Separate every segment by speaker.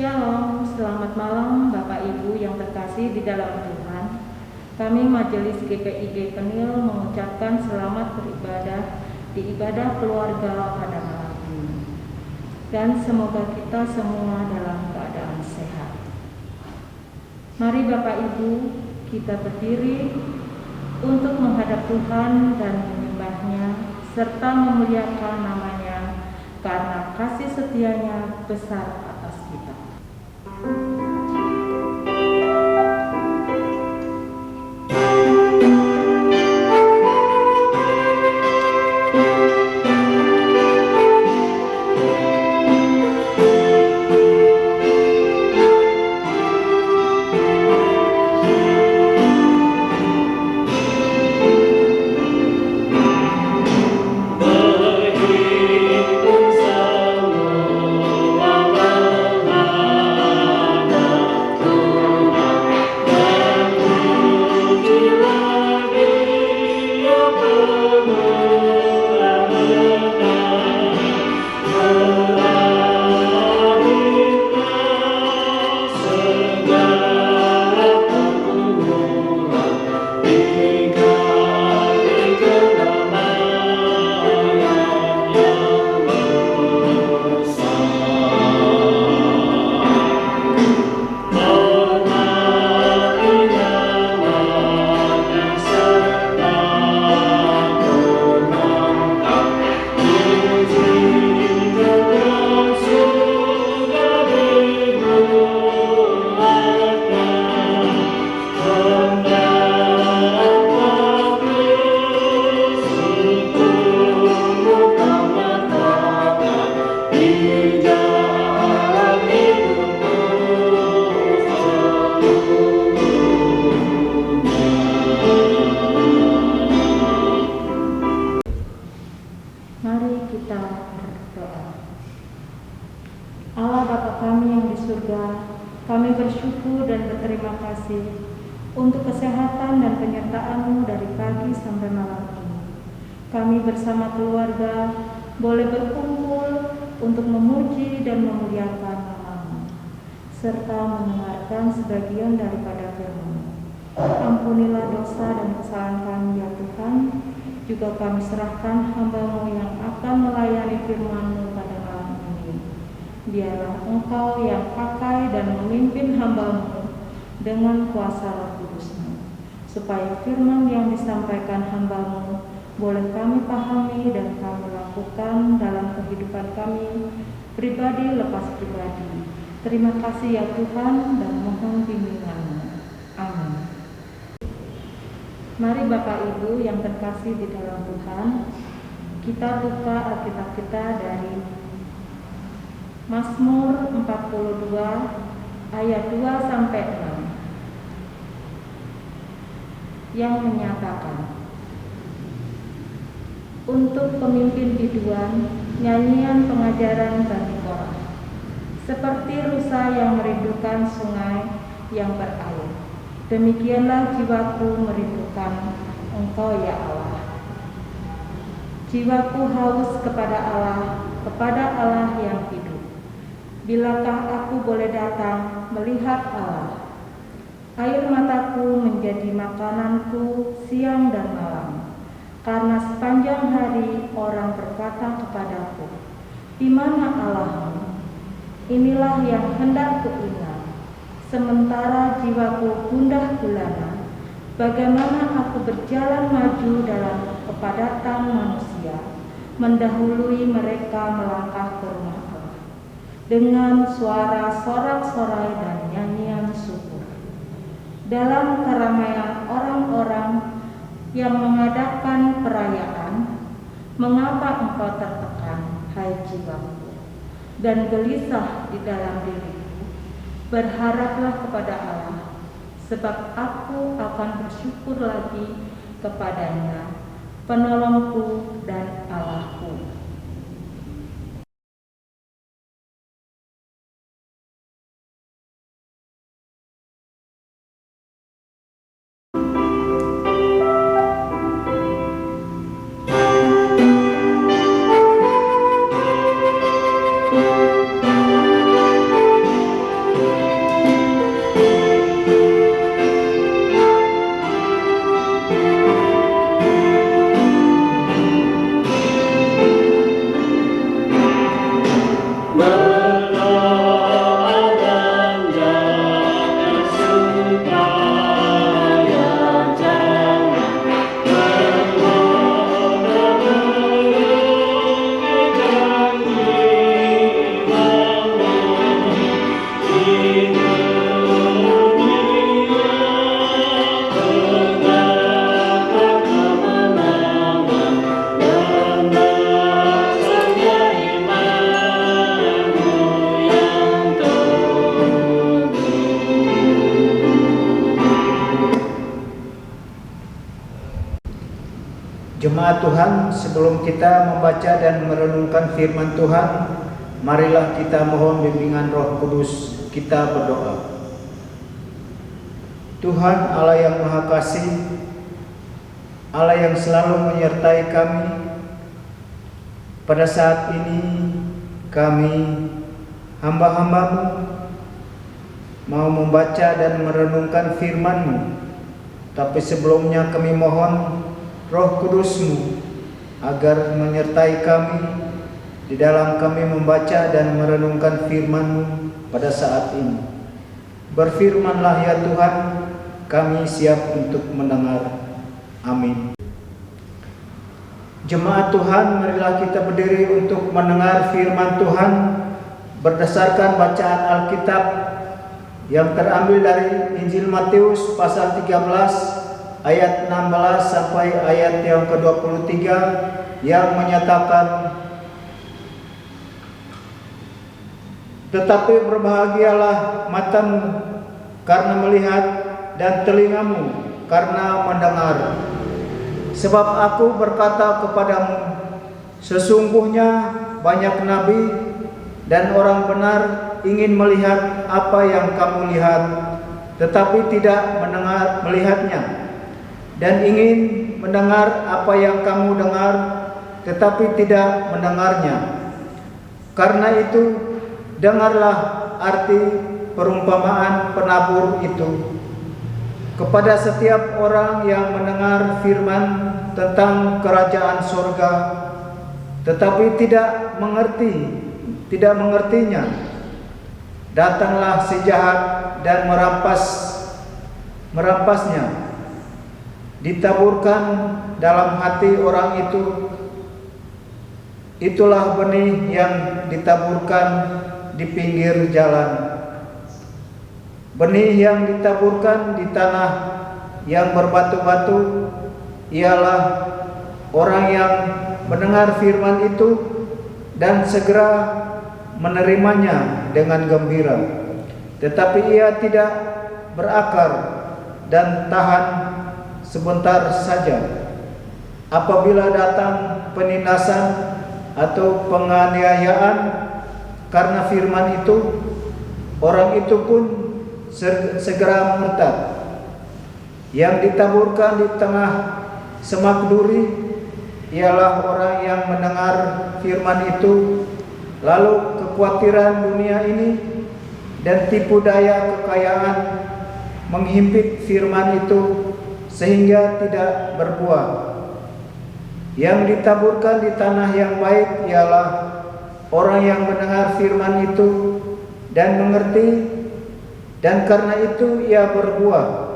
Speaker 1: Shalom, selamat malam Bapak Ibu yang terkasih di dalam Tuhan. Kami Majelis GPIG Kenil mengucapkan selamat beribadah di ibadah keluarga pada malam ini. Dan semoga kita semua dalam keadaan sehat. Mari Bapak Ibu, kita berdiri untuk menghadap Tuhan dan menyembah-Nya serta memuliakan nama-Nya karena kasih setia-Nya besar atas kita. Mari kita berdoa. Allah Bapa kami yang di surga, kami bersyukur dan berterima kasih untuk kesehatan dan penyertaan-Mu dari pagi sampai malam ini. Kami bersama keluarga boleh berkumpul untuk memuji dan memuliakan nama-Mu, serta mendengarkan sebagian daripada firman-Mu. Ampunilah dosa dan kesalahan kami ya Tuhan. Juga kami serahkan hamba-Mu yang akan melayani firman-Mu pada malam ini. Biarlah Engkau yang pakai dan memimpin hamba-Mu dengan kuasa Roh Kudus-Mu, supaya firman yang disampaikan hamba-Mu boleh kami pahami dan kami lakukan dalam kehidupan kami pribadi lepas pribadi. Terima kasih ya Tuhan dan mohon bimbingan-Mu. Amin. Mari Bapak Ibu yang terkasih di dalam Tuhan, kita buka Alkitab kita dari Mazmur 42 ayat 2 sampai 6 yang menyatakan, untuk pemimpin biduan, nyanyian pengajaran bagi Korah, seperti rusa yang merindukan sungai yang berair. Demikianlah jiwaku merindukan Engkau ya Allah. Jiwaku haus kepada Allah yang hidup. Bilakah aku boleh datang melihat Allah? Air mataku menjadi makananku siang dan malam, karena sepanjang hari orang berkata kepadaku, di mana Allahmu? Inilah yang hendak kuingat. Sementara jiwaku gundah gulana, bagaimana aku berjalan maju dalam kepadatan manusia, mendahului mereka melangkah ke rumah Allah, dengan suara sorak-sorai dan nyanyian syukur. Dalam keramaian orang-orang yang mengadakan perayaan, mengapa engkau tertekan, hai jiwaku, dan gelisah di dalam diriku? Berharaplah kepada Allah, sebab aku akan bersyukur lagi kepada-Nya, penolongku dan Allahku.
Speaker 2: Jemaat Tuhan, sebelum kita membaca dan merenungkan firman Tuhan, marilah kita mohon bimbingan Roh Kudus. Kita berdoa. Tuhan Allah yang Maha Kasih, Allah yang selalu menyertai kami, pada saat ini kami hamba-hamba-Mu mau membaca dan merenungkan firman-Mu. Tapi sebelumnya kami mohon Roh Kudus-Mu agar menyertai kami di dalam kami membaca dan merenungkan firman-Mu pada saat ini. Berfirmanlah ya Tuhan, kami siap untuk mendengar. Amin. Jemaat Tuhan, marilah kita berdiri untuk mendengar firman Tuhan berdasarkan bacaan Alkitab yang terambil dari Injil Matius pasal 13 ayat 16 sampai ayat yang ke-23 yang menyatakan, tetapi berbahagialah matamu karena melihat dan telingamu karena mendengar. Sebab aku berkata kepadamu, sesungguhnya banyak nabi dan orang benar ingin melihat apa yang kamu lihat, tetapi tidak melihatnya, dan ingin mendengar apa yang kamu dengar, tetapi tidak mendengarnya. Karena itu, dengarlah arti perumpamaan penabur itu. Kepada setiap orang yang mendengar firman tentang kerajaan sorga, tetapi tidak mengertinya, datanglah si jahat dan merampasnya. Ditaburkan dalam hati orang itu, itulah benih yang ditaburkan di pinggir jalan. Benih yang ditaburkan di tanah yang berbatu-batu ialah orang yang mendengar firman itu dan segera menerimanya dengan gembira, tetapi ia tidak berakar dan tahan sebentar saja. Apabila datang penindasan atau penganiayaan karena firman itu, orang itu pun segera murtad. Yang ditaburkan di tengah semak duri ialah orang yang mendengar firman itu, lalu kekhawatiran dunia ini dan tipu daya kekayaan menghimpit firman itu sehingga tidak berbuah. Yang ditaburkan di tanah yang baik ialah orang yang mendengar firman itu dan mengerti, dan karena itu ia berbuah.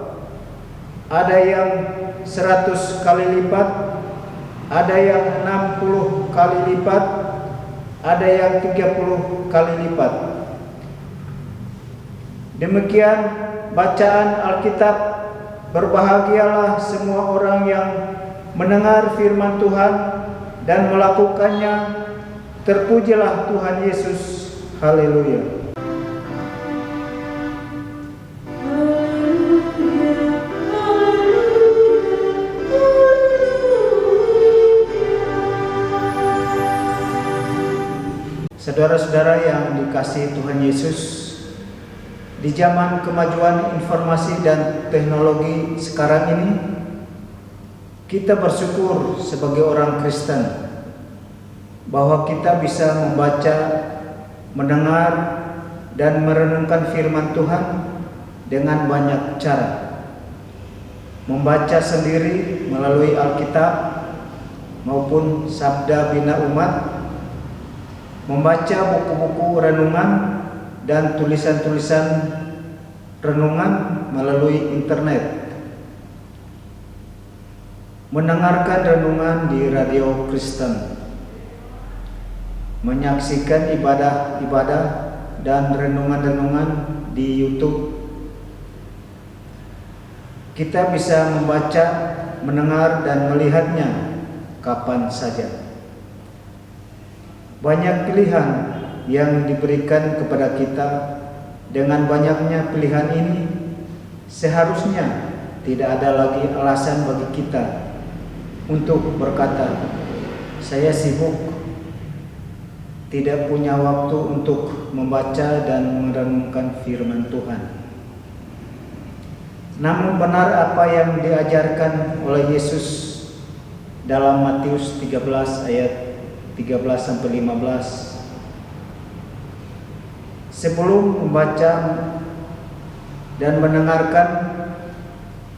Speaker 2: Ada yang 100 kali lipat, ada yang 60 kali lipat, ada yang 30 kali lipat. Demikian bacaan Alkitab. Berbahagialah semua orang yang mendengar firman Tuhan dan melakukannya. Terpujilah Tuhan Yesus. Haleluya. Saudara-saudara yang dikasihi Tuhan Yesus, di zaman kemajuan informasi dan teknologi sekarang ini, kita bersyukur sebagai orang Kristen bahwa kita bisa membaca, mendengar, dan merenungkan firman Tuhan dengan banyak cara. Membaca sendiri melalui Alkitab maupun Sabda Bina Umat, membaca buku-buku renungan dan tulisan-tulisan renungan melalui internet, mendengarkan renungan di radio Kristen, menyaksikan ibadah-ibadah dan renungan-renungan di YouTube. Kita bisa membaca, mendengar, dan melihatnya kapan saja. Banyak pilihan yang diberikan kepada kita. Dengan banyaknya pilihan ini, seharusnya tidak ada lagi alasan bagi kita untuk berkata, "Saya sibuk, tidak punya waktu untuk membaca dan merenungkan firman Tuhan." Namun benar apa yang diajarkan oleh Yesus dalam Matius 13 ayat 13-15. Sebelum membaca dan mendengarkan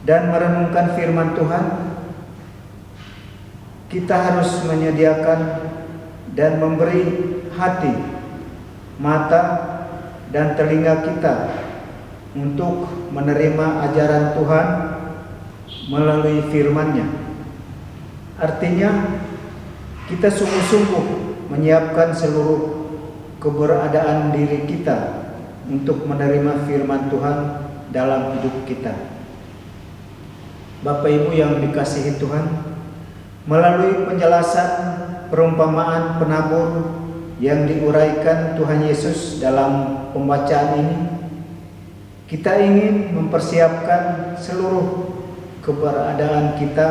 Speaker 2: dan merenungkan firman Tuhan, kita harus menyediakan dan memberi hati, mata, dan telinga kita untuk menerima ajaran Tuhan melalui firman-Nya. Artinya, kita sungguh-sungguh menyiapkan seluruh keberadaan diri kita untuk menerima firman Tuhan dalam hidup kita. Bapak Ibu yang dikasihi Tuhan, melalui penjelasan perumpamaan penabur yang diuraikan Tuhan Yesus dalam pembacaan ini, kita ingin mempersiapkan seluruh keberadaan kita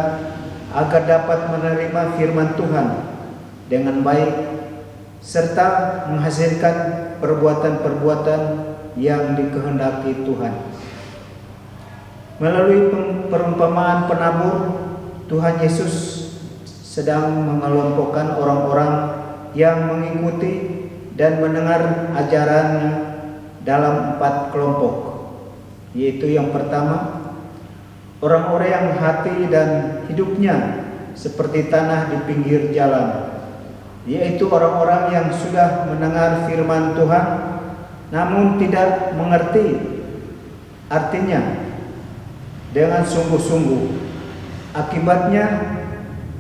Speaker 2: agar dapat menerima firman Tuhan dengan baik serta menghasilkan perbuatan-perbuatan yang dikehendaki Tuhan. Melalui perumpamaan penabur, Tuhan Yesus sedang mengelompokkan orang-orang yang mengikuti dan mendengar ajarannya dalam 4 kelompok, yaitu yang pertama, orang-orang yang hati dan hidupnya seperti tanah di pinggir jalan, yaitu orang-orang yang sudah mendengar firman Tuhan namun tidak mengerti artinya dengan sungguh-sungguh. Akibatnya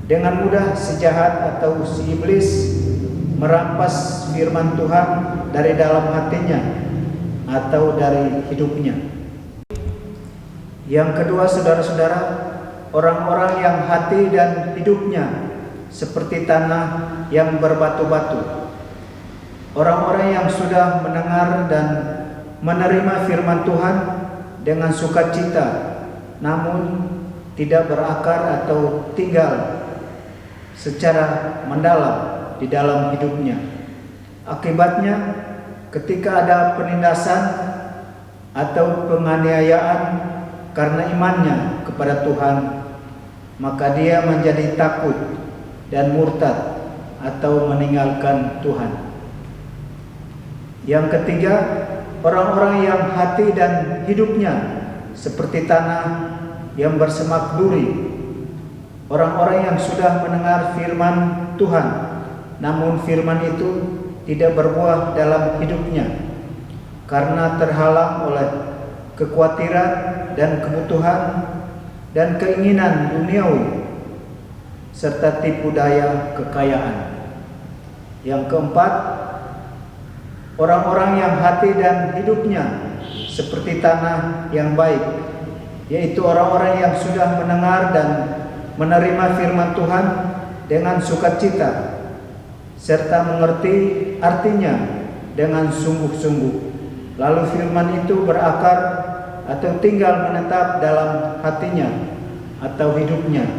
Speaker 2: dengan mudah si jahat atau si iblis merampas firman Tuhan dari dalam hatinya atau dari hidupnya. Yang kedua, saudara-saudara, orang-orang yang hati dan hidupnya seperti tanah yang berbatu-batu. Orang-orang yang sudah mendengar dan menerima firman Tuhan dengan sukacita, namun tidak berakar atau tinggal secara mendalam di dalam hidupnya. Akibatnya, ketika ada penindasan atau penganiayaan karena imannya kepada Tuhan, maka dia menjadi takut dan murtad atau meninggalkan Tuhan. Yang ketiga, orang-orang yang hati dan hidupnya seperti tanah yang bersemak duri. Orang-orang yang sudah mendengar firman Tuhan, namun firman itu tidak berbuah dalam hidupnya karena terhalang oleh kekhawatiran dan kebutuhan dan keinginan duniawi serta tipu daya kekayaan. Yang keempat, orang-orang yang hati dan hidupnya seperti tanah yang baik, yaitu orang-orang yang sudah mendengar dan menerima firman Tuhan dengan sukacita serta mengerti artinya dengan sungguh-sungguh. Lalu firman itu berakar atau tinggal menetap dalam hatinya atau hidupnya,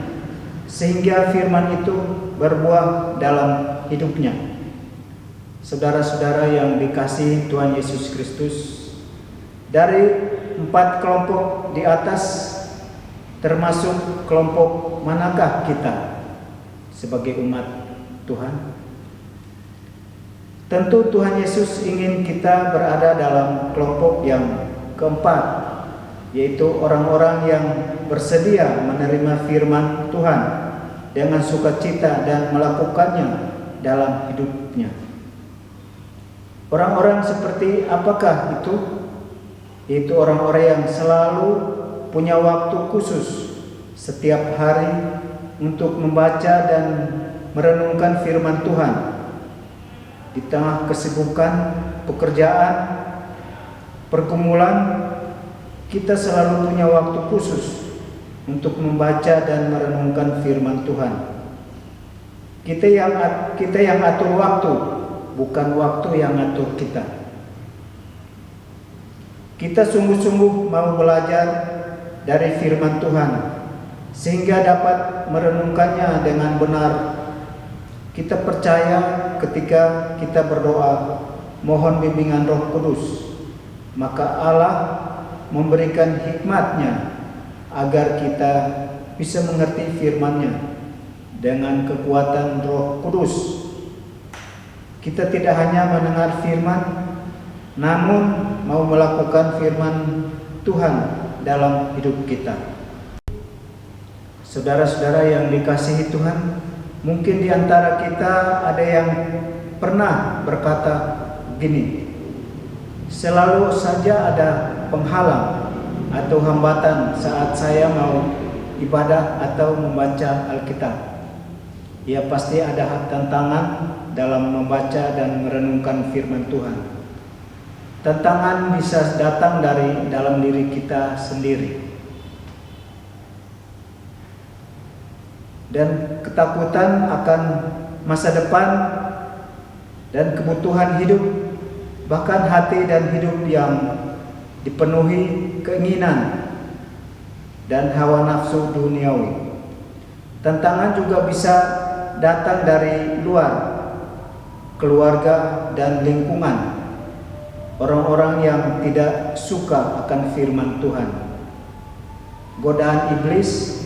Speaker 2: sehingga firman itu berbuah dalam hidupnya. Saudara-saudara yang dikasihi Tuhan Yesus Kristus, dari 4 kelompok di atas, termasuk kelompok manakah kita sebagai umat Tuhan? Tentu Tuhan Yesus ingin kita berada dalam kelompok yang keempat, yaitu orang-orang yang bersedia menerima firman Tuhan dengan sukacita dan melakukannya dalam hidupnya. Orang-orang seperti apakah itu? Yaitu orang-orang yang selalu punya waktu khusus setiap hari untuk membaca dan merenungkan firman Tuhan. Di tengah kesibukan, pekerjaan, pergumulan, kita selalu punya waktu khusus untuk membaca dan merenungkan firman Tuhan. Kita yang atur waktu, bukan waktu yang atur kita. Kita sungguh-sungguh mau belajar dari firman Tuhan sehingga dapat merenungkannya dengan benar. Kita percaya ketika kita berdoa mohon bimbingan Roh Kudus, maka Allah memberikan hikmat-Nya agar kita bisa mengerti firman-Nya dengan kekuatan Roh Kudus. Kita tidak hanya mendengar firman, namun mau melakukan firman Tuhan dalam hidup kita. Saudara-saudara yang dikasihi Tuhan, mungkin di antara kita ada yang pernah berkata gini, selalu saja ada penghalang atau hambatan saat saya mau ibadah atau membaca Alkitab. Ya, pasti ada tantangan dalam membaca dan merenungkan firman Tuhan. Tantangan bisa datang dari dalam diri kita sendiri. Dan ketakutan akan masa depan dan kebutuhan hidup, bahkan hati dan hidup yang dipenuhi keinginan dan hawa nafsu duniawi. Tantangan juga bisa datang dari luar, keluarga dan lingkungan, orang-orang yang tidak suka akan firman Tuhan, godaan iblis,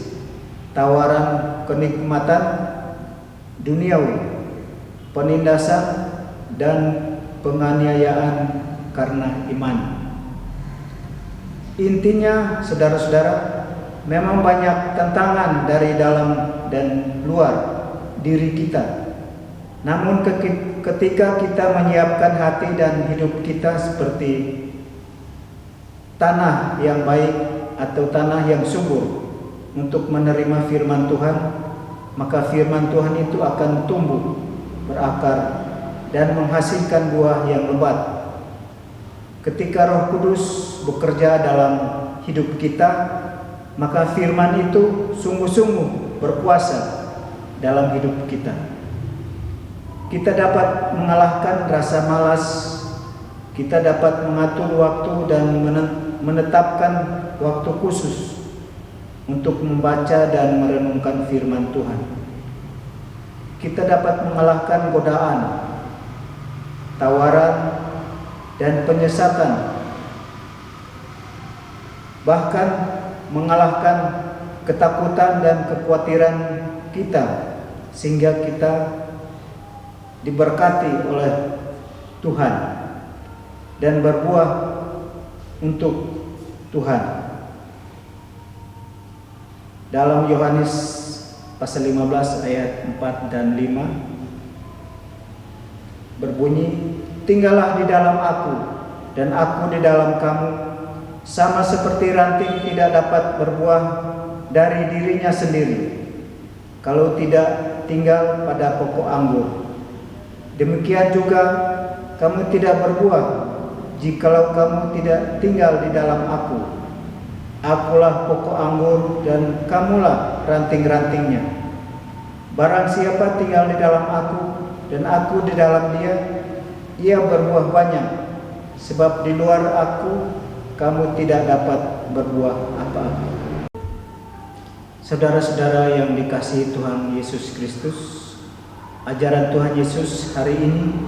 Speaker 2: tawaran kenikmatan duniawi, penindasan dan penganiayaan karena iman. Intinya, saudara-saudara, memang banyak tantangan dari dalam dan luar diri kita. Namun ketika kita menyiapkan hati dan hidup kita seperti tanah yang baik atau tanah yang subur untuk menerima firman Tuhan, maka firman Tuhan itu akan tumbuh, berakar, dan menghasilkan buah yang lebat. Ketika Roh Kudus bekerja dalam hidup kita, maka firman itu sungguh-sungguh berkuasa dalam hidup kita. Kita dapat mengalahkan rasa malas, kita dapat mengatur waktu dan menetapkan waktu khusus untuk membaca dan merenungkan firman Tuhan. Kita dapat mengalahkan godaan, tawaran, dan penyesatan, bahkan mengalahkan ketakutan dan kekhawatiran kita, sehingga kita diberkati oleh Tuhan dan berbuah untuk Tuhan. Dalam Yohanes pasal 15 ayat 4 dan 5 berbunyi, tinggallah di dalam aku dan aku di dalam kamu, sama seperti ranting tidak dapat berbuah dari dirinya sendiri kalau tidak tinggal pada pokok anggur. Demikian juga kamu tidak berbuah jikalau kamu tidak tinggal di dalam aku. Akulah pokok anggur dan kamulah ranting-rantingnya. Barang siapa tinggal di dalam aku dan aku di dalam dia, ia berbuah banyak, sebab di luar aku kamu tidak dapat berbuah apa-apa. Saudara-saudara yang dikasihi Tuhan Yesus Kristus, ajaran Tuhan Yesus hari ini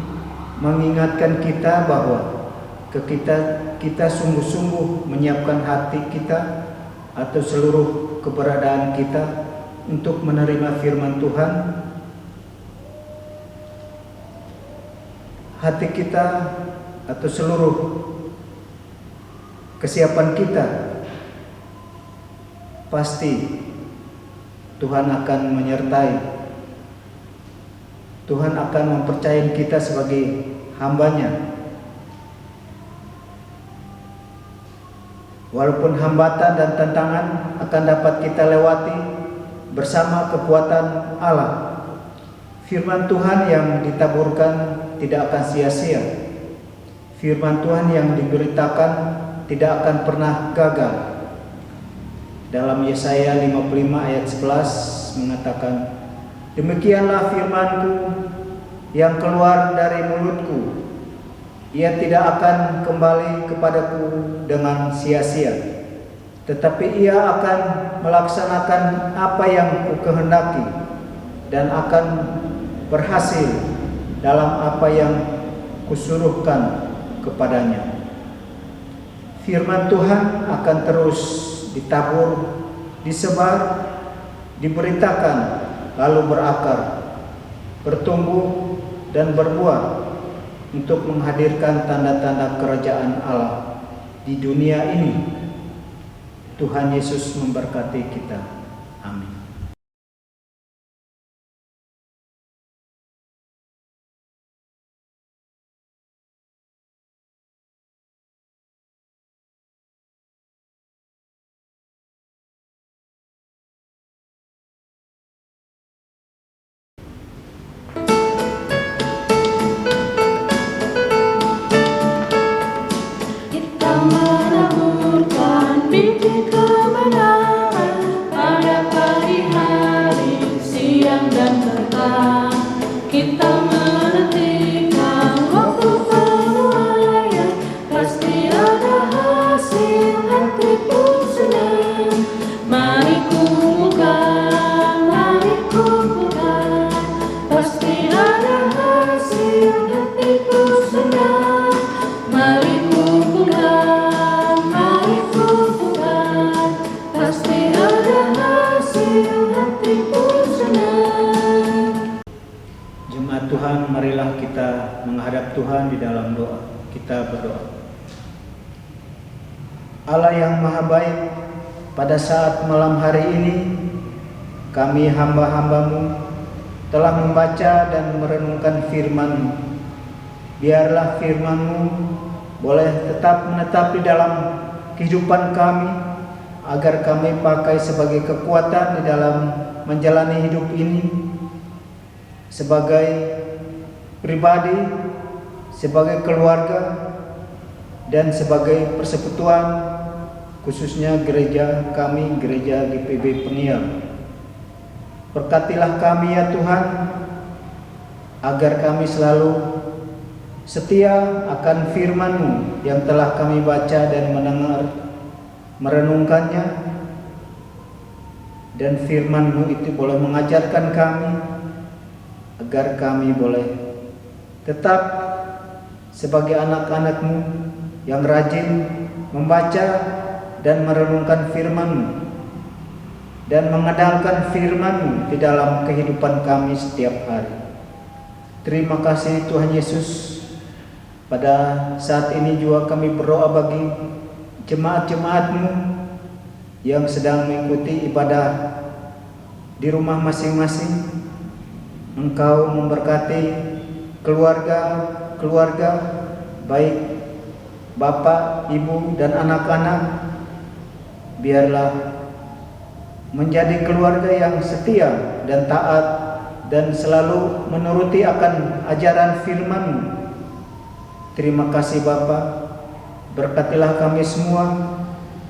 Speaker 2: mengingatkan kita bahwa kita sungguh-sungguh menyiapkan hati kita atau seluruh keberadaan kita untuk menerima firman Tuhan. Hati kita atau seluruh kesiapan kita pasti Tuhan akan menyertai. Tuhan akan mempercayai kita sebagai hamba-Nya Walaupun hambatan dan tantangan akan dapat kita lewati bersama kekuatan Allah, firman Tuhan yang ditaburkan tidak akan sia-sia. Firman Tuhan yang diberitakan tidak akan pernah gagal. Dalam Yesaya 55 ayat 11 mengatakan, "Demikianlah firman-Ku yang keluar dari mulutku. Ia tidak akan kembali kepadaku dengan sia-sia, tetapi ia akan melaksanakan apa yang Kukehendaki dan akan berhasil dalam apa yang Kusuruhkan kepadanya." Firman Tuhan akan terus ditabur, disebar, diberitakan, lalu berakar, bertumbuh dan berbuah untuk menghadirkan tanda-tanda kerajaan Allah di dunia ini. Tuhan Yesus memberkati kita. Amin.
Speaker 3: Menaburkan biji kebenaran pada pagi hari, siang dan petang. Kita menantikan waktu penuaian, pasti ada hasil, hatiku senang. Mari kumpulkan, pasti ada hasil, hatiku senang. Mari kumpulkan, pasti ada hasil, hatiku senang.
Speaker 2: Jemaat Tuhan, marilah kita menghadap Tuhan di dalam doa. Kita berdoa. Allah yang Maha Baik, pada saat malam hari ini kami hamba-hamba-Mu telah membaca dan merenungkan firman-Mu. Biarlah firman-Mu boleh tetap menetap di dalam kehidupan kami, agar kami pakai sebagai kekuatan di dalam menjalani hidup ini, sebagai pribadi, sebagai keluarga, dan sebagai persekutuan, khususnya gereja kami, gereja GPB Peniel. Berkatilah kami ya Tuhan, agar kami selalu setia akan firman-Mu yang telah kami baca dan mendengar, merenungkannya, dan firman-Mu itu boleh mengajarkan kami agar kami boleh tetap sebagai anak-anak-Mu yang rajin membaca dan merenungkan firman-Mu dan mengandalkan firman-Mu di dalam kehidupan kami setiap hari. Terima kasih Tuhan Yesus. Pada saat ini juga kami berdoa bagi jemaat-jemaat-Mu yang sedang mengikuti ibadah di rumah masing-masing. Engkau memberkati keluarga, baik bapak, ibu, dan anak-anak. Biarlah menjadi keluarga yang setia dan taat dan selalu menuruti akan ajaran firman-Mu. Terima kasih Bapa. Berkatilah kami semua,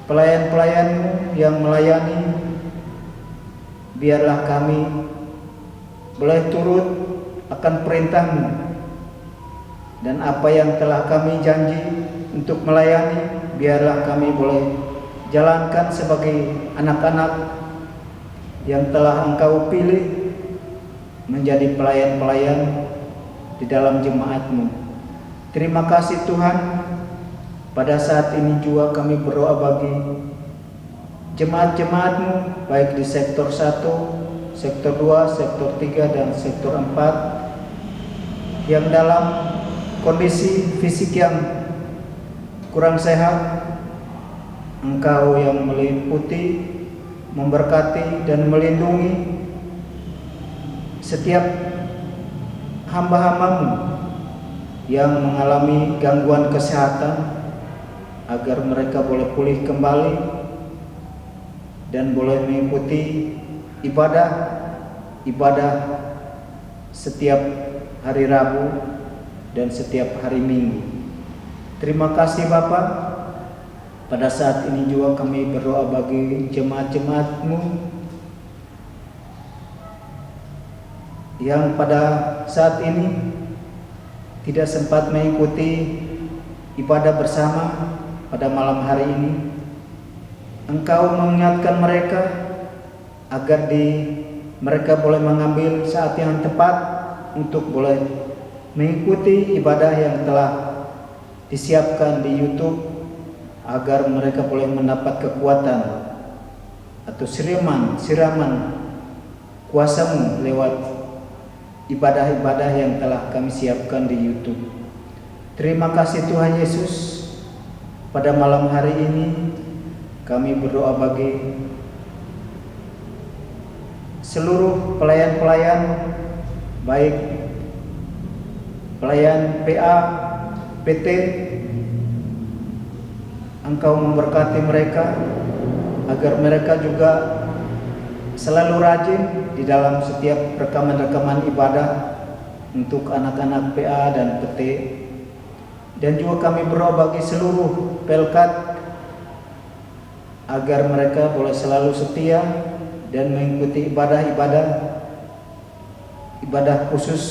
Speaker 2: pelayan-pelayan-Mu yang melayani. Biarlah kami boleh turut akan perintah-Mu, dan apa yang telah kami janji untuk melayani, biarlah kami boleh jalankan sebagai anak-anak yang telah Engkau pilih menjadi pelayan-pelayan di dalam jemaat-Mu. Terima kasih Tuhan. Pada saat ini juga kami berdoa bagi jemaat-jemaat-Mu, baik di sektor 1, sektor 2, sektor 3, dan sektor 4, yang dalam kondisi fisik yang kurang sehat. Engkau yang meliputi, memberkati, dan melindungi setiap hamba-hamba-Mu yang mengalami gangguan kesehatan. agar mereka boleh pulih kembali dan boleh mengikuti ibadah setiap hari Rabu dan setiap hari Minggu. Terima kasih Bapa. Pada saat ini juga kami berdoa bagi jemaat-jemaat-Mu yang pada saat ini tidak sempat mengikuti ibadah bersama pada malam hari ini. Engkau mengingatkan mereka agar mereka boleh mengambil saat yang tepat untuk boleh mengikuti ibadah yang telah disiapkan di YouTube, agar mereka boleh mendapat kekuatan atau siraman kuasa-Mu lewat ibadah-ibadah yang telah kami siapkan di YouTube. Terima kasih Tuhan Yesus. Pada malam hari ini kami berdoa bagi seluruh pelayan-pelayan, baik pelayan PA, PT. Engkau memberkati mereka agar mereka juga selalu rajin di dalam setiap rekaman-rekaman ibadah untuk anak-anak PA dan PT. Dan juga kami berdoa bagi seluruh pelkat agar mereka boleh selalu setia dan mengikuti ibadah khusus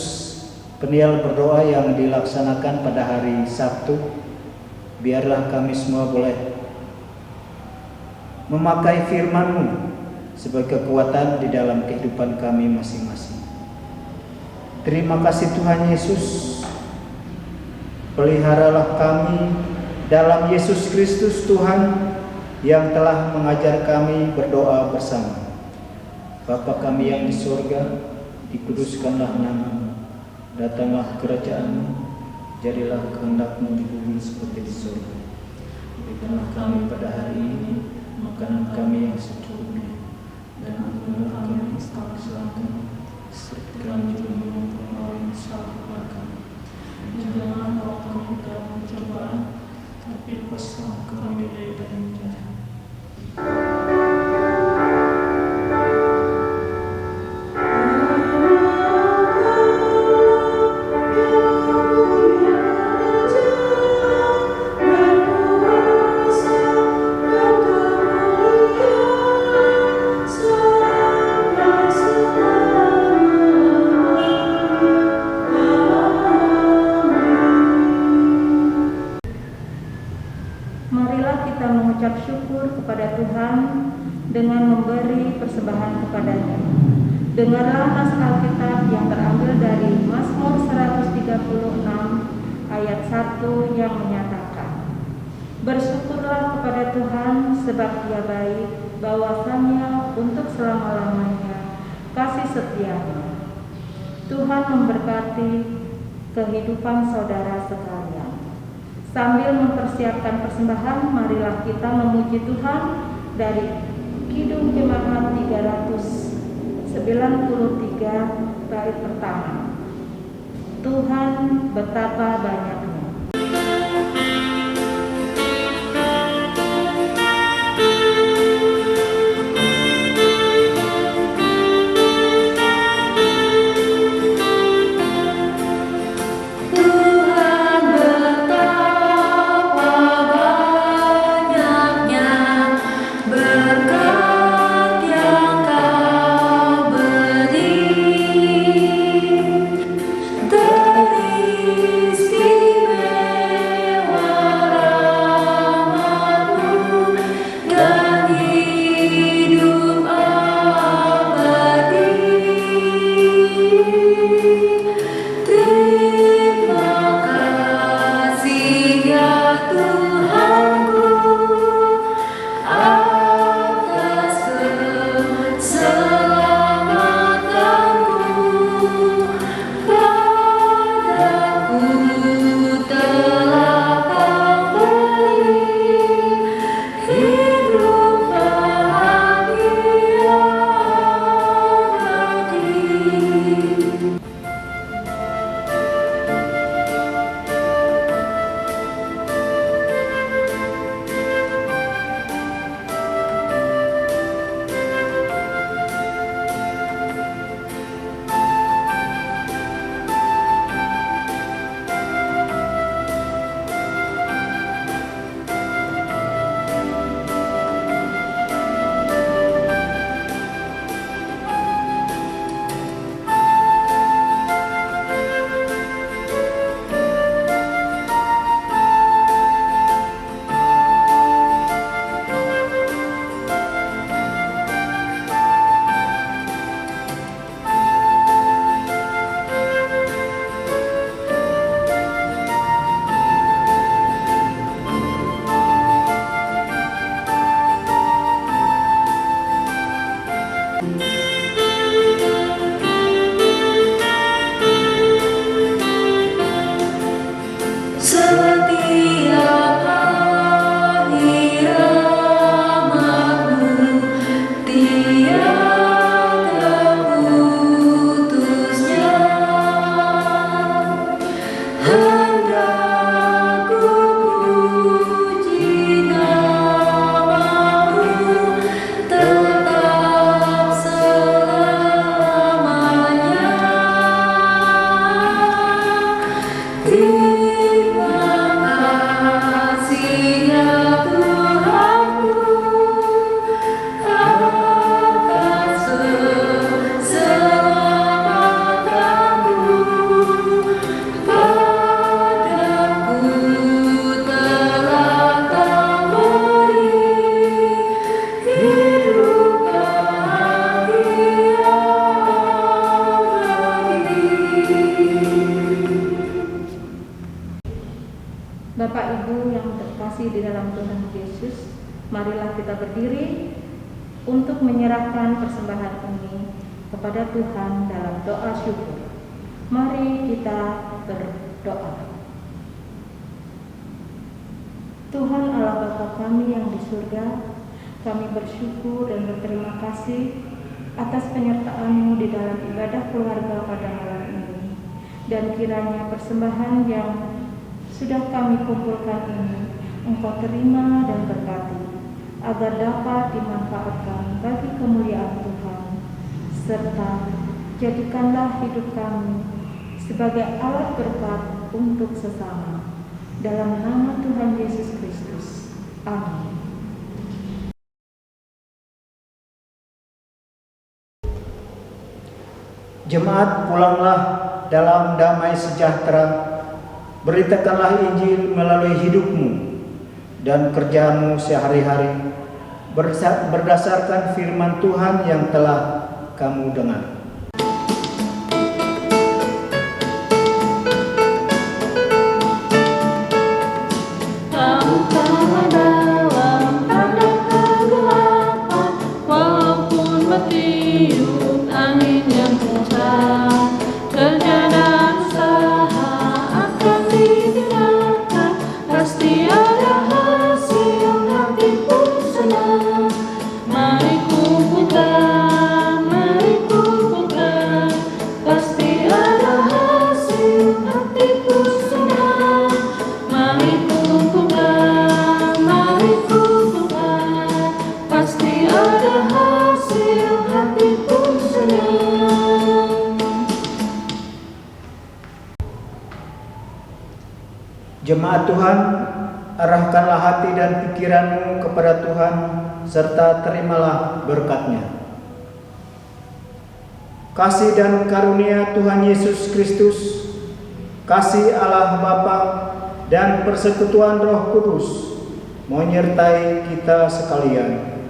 Speaker 2: penial berdoa yang dilaksanakan pada hari Sabtu. Biarlah kami semua boleh memakai firman-Mu sebagai kekuatan di dalam kehidupan kami masing-masing. Terima kasih Tuhan Yesus. Peliharalah kami dalam Yesus Kristus Tuhan yang telah mengajar kami berdoa bersama. Bapa kami yang di surga, dikuduskanlah nama-Mu, datanglah kerajaan-Mu, jadilah kehendak-Mu di bumi seperti di surga. Berikanlah kami pada hari ini makanan kami yang secukupnya, dan ampunilah kami kesalahan kami, seperti kami juga mengampuni orang yang salah kepada kami. Janganlah bawa kami ke dalam pencobaan, tapi lepaskanlah kami dari yang jahat.
Speaker 1: Marilah kita mengucap syukur kepada Tuhan dengan memberi persembahan kepada-Nya. Dengarlah naskah Alkitab yang terambil dari Mazmur 136 ayat 1 yang menyatakan, "Bersyukurlah kepada Tuhan sebab Dia baik, bahwasanya untuk selama-lamanya kasih setia-Nya." Tuhan memberkati kehidupan saudara sekalian. Sambil mempersiapkan persembahan, marilah kita memuji Tuhan dari Kidung Jemaat 393 bait pertama. Tuhan betapa banyaknya.
Speaker 3: Rizki
Speaker 1: saudaraku yang terkasih di dalam Tuhan Yesus, marilah kita berdiri untuk menyerahkan persembahan ini kepada Tuhan dalam doa syukur. Mari kita berdoa. Tuhan Allah Bapa kami yang di surga, kami bersyukur dan berterima kasih atas penyertaan-Mu di dalam ibadah keluarga pada malam ini. Dan kiranya persembahan yang sudah kami kumpulkan ini Engkau terima dan berkati, agar dapat dimanfaatkan bagi kemuliaan Tuhan, serta jadikanlah hidup kami sebagai alat berkat untuk sesama. Dalam nama Tuhan Yesus Kristus. Amin.
Speaker 2: Jemaat, pulanglah dalam damai sejahtera. Beritakanlah Injil melalui hidupmu dan kerjamu sehari-hari berdasarkan firman Tuhan yang telah kamu dengar. Jemaat Tuhan, arahkanlah hati dan pikiranmu kepada Tuhan, serta terimalah berkat-Nya. Kasih dan karunia Tuhan Yesus Kristus, kasih Allah Bapa, dan persekutuan Roh Kudus menyertai kita sekalian.